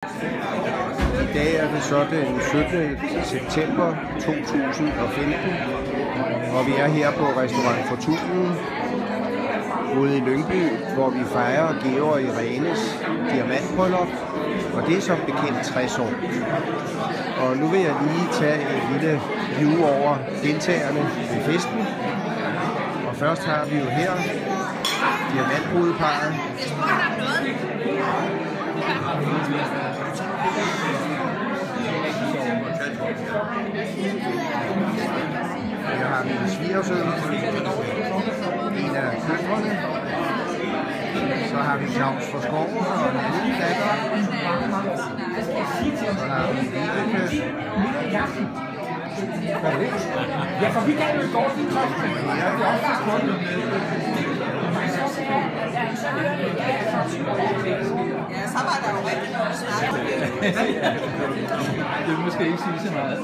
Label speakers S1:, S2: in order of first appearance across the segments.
S1: I dag er det så den 17. september 2015, og vi er her på Restaurant Fortunen ude i Lyngby, hvor vi fejrer Georg Irenes diamantbryllup, og det er som bekendt 60 år. Og nu vil jeg lige tage et lille view over deltagerne ved festen. Og først har vi jo her diamantbrudeparret. Her har vi en svigersøn, en af kønnerne. Så har vi Claus fra Skoven og en anden datter. Så har vi Vibeke.
S2: Ja, for vi kan jo i går til træk.
S3: Ja, så var der jo rigtig noget snak.
S2: Det vil måske ikke sige så meget.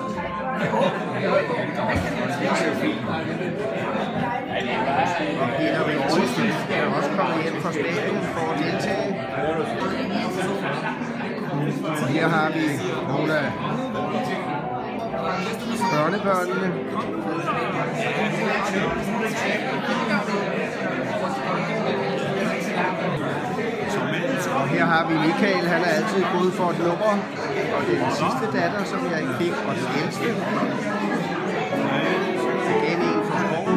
S1: Og Peter Veltiste er også kommet hjem fra Spanien for at deltage. Og her har vi nogle af børnebørnene. Og her har vi Michael, han er altid gået for et nummer. Og det er den sidste datter, som jeg ikke fik, og den ældste. Igen en fra Skoven.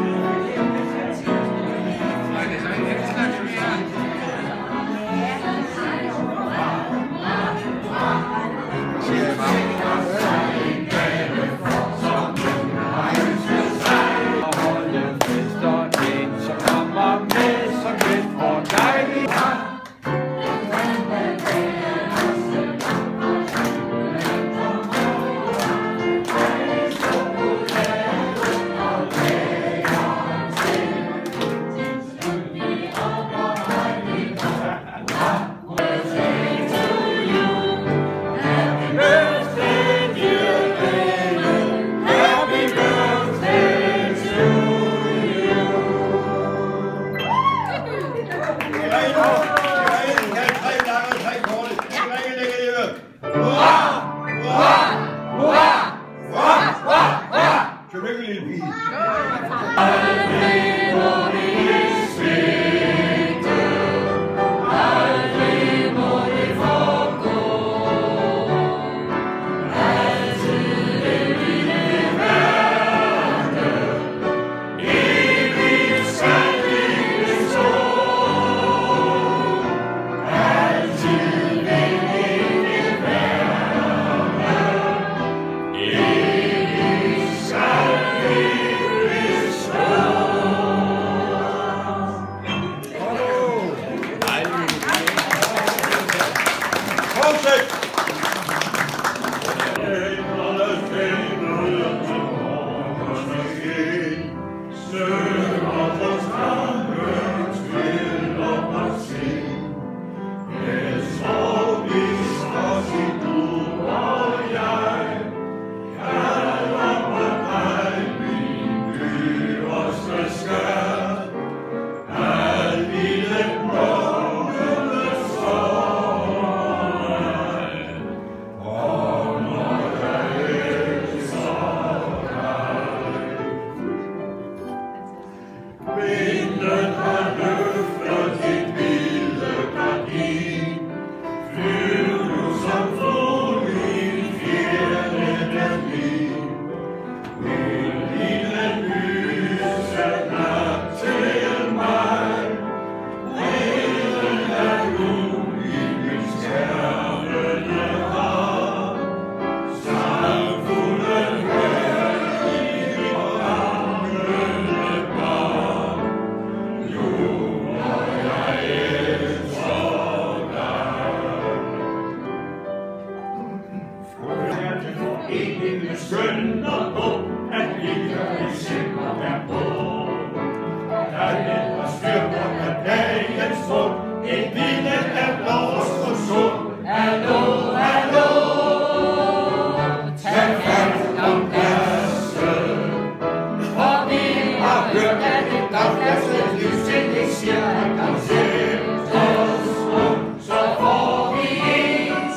S4: Så får vi en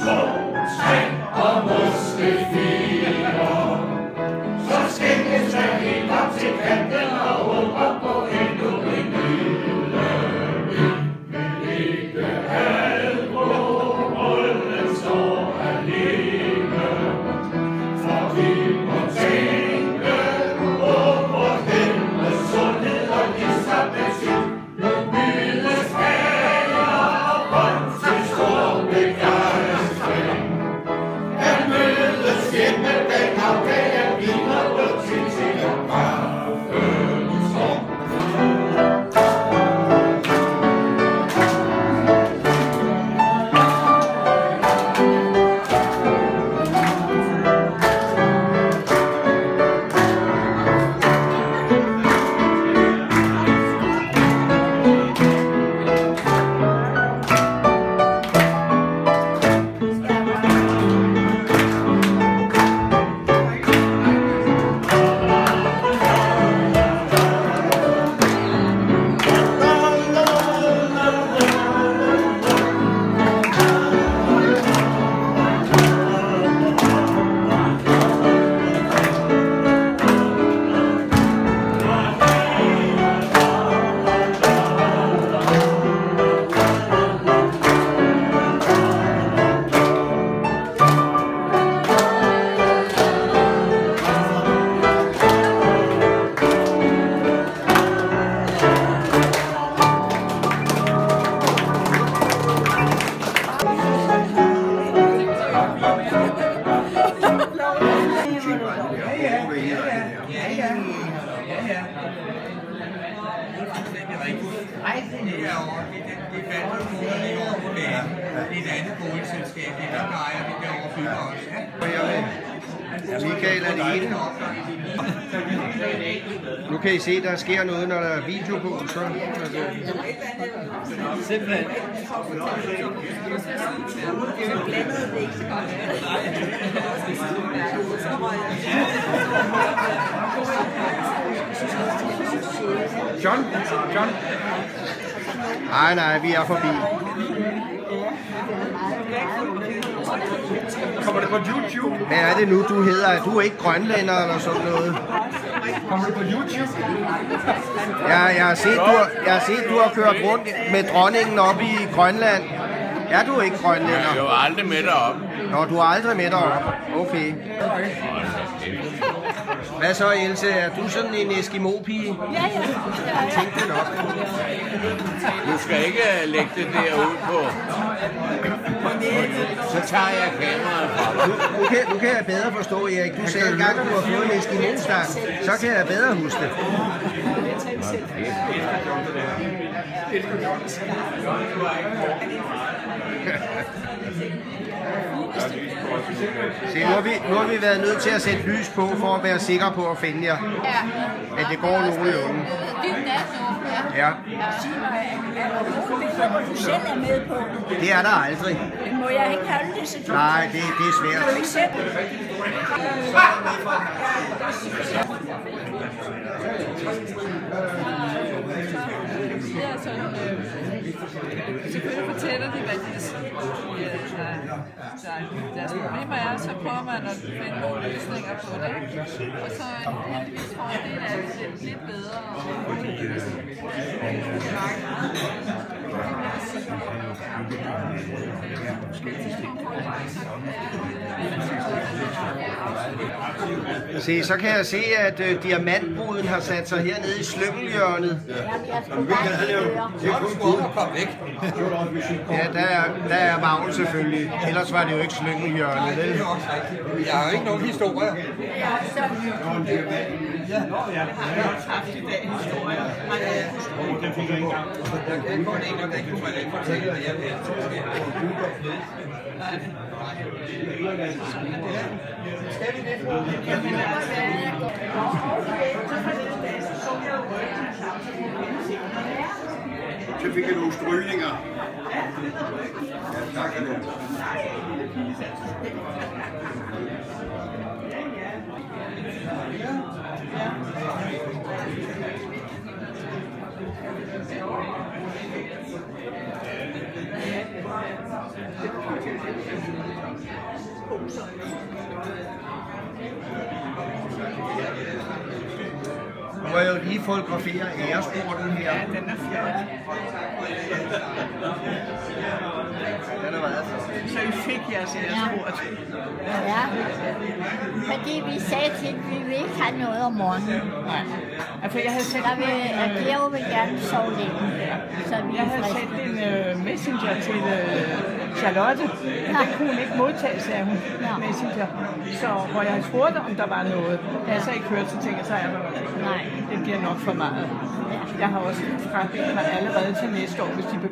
S4: ja. Det er rigtigt. Det er over. Det falder jo nogle lige over på banen. Det er et andet boligselskab. Det er der ejer det derovre bygger også.
S1: Ja, Michael er det ene. Nu kan I se, der sker noget, når der er video på. Så.
S2: Simpelthen.
S1: John? Nej, vi er forbi.
S2: Kommer det på YouTube?
S1: Hvad er det nu, du hedder? Du er ikke grønlænder eller sådan noget?
S2: Kommer det på YouTube?
S1: Ja, jeg har set, du har kørt rundt med dronningen op i Grønland. Er du ikke grønlænder?
S5: Jeg var aldrig med derop.
S1: Nå, du er aldrig med derop. Okay. Hvad så, Else? Er du sådan en Eskimo-pige?
S6: Ja.
S1: Jeg tænkte nok.
S5: Du skal ikke lægge det derud på. Så tager jeg kameraet fra dig.
S1: Nu kan jeg bedre forstå, Erik. Du sagde engang, du har fået en Eskimo-stang. Så kan jeg bedre huske det. Se, nu har vi været nødt til at sætte lys på, for at være sikre på at finde jer. At det går nogenlunde. Ja.
S6: Du selv er med på.
S1: Det er der aldrig.
S6: Må jeg ikke holde det, så du...
S1: Nej, det er svært.
S6: Kan du ikke selv?
S7: Det er sådan, selvfølgelig fortæller de, hvad deres problemer er, så prøver man at finde nogle løsninger på det. Og så heldigvis får det lidt bedre.
S1: Se, så kan jeg se, at diamantbruden har sat sig hernede i slyngelhjørnet. Ja, der er Vagn selvfølgelig. Ellers var det jo ikke slyngelhjørnet, vel?
S4: Jeg har jo ikke nogen historier.
S3: Jeg har haft i dag historier. Jeg kan kun en, og den kunne man ikke fortælle, hvad jeg vil. Skal vi det?
S8: Så fik jeg nogle strygninger. Ja, tak.
S1: Nu må jeg jo lige fotografere æresporten her.
S3: Ja, den er flot.
S1: Den er meget flot.
S3: Så I fik jeres æresport.
S6: Ja, fordi vi sagde til, at vi vil ikke have noget om morgenen.
S3: Nej. Altså, jeg havde sendt
S6: Geo vil gerne sove lidt. Så
S3: jeg havde sendt en messenger til Charlotte, men den kunne hun ikke modtage, sagde hun, messenger. Så hvor jeg spurgte, om der var noget, da jeg så ikke hørte, så tænkte jeg, så er det bliver nok for meget. Jeg har også frabedt mig allerede til næste år, hvis de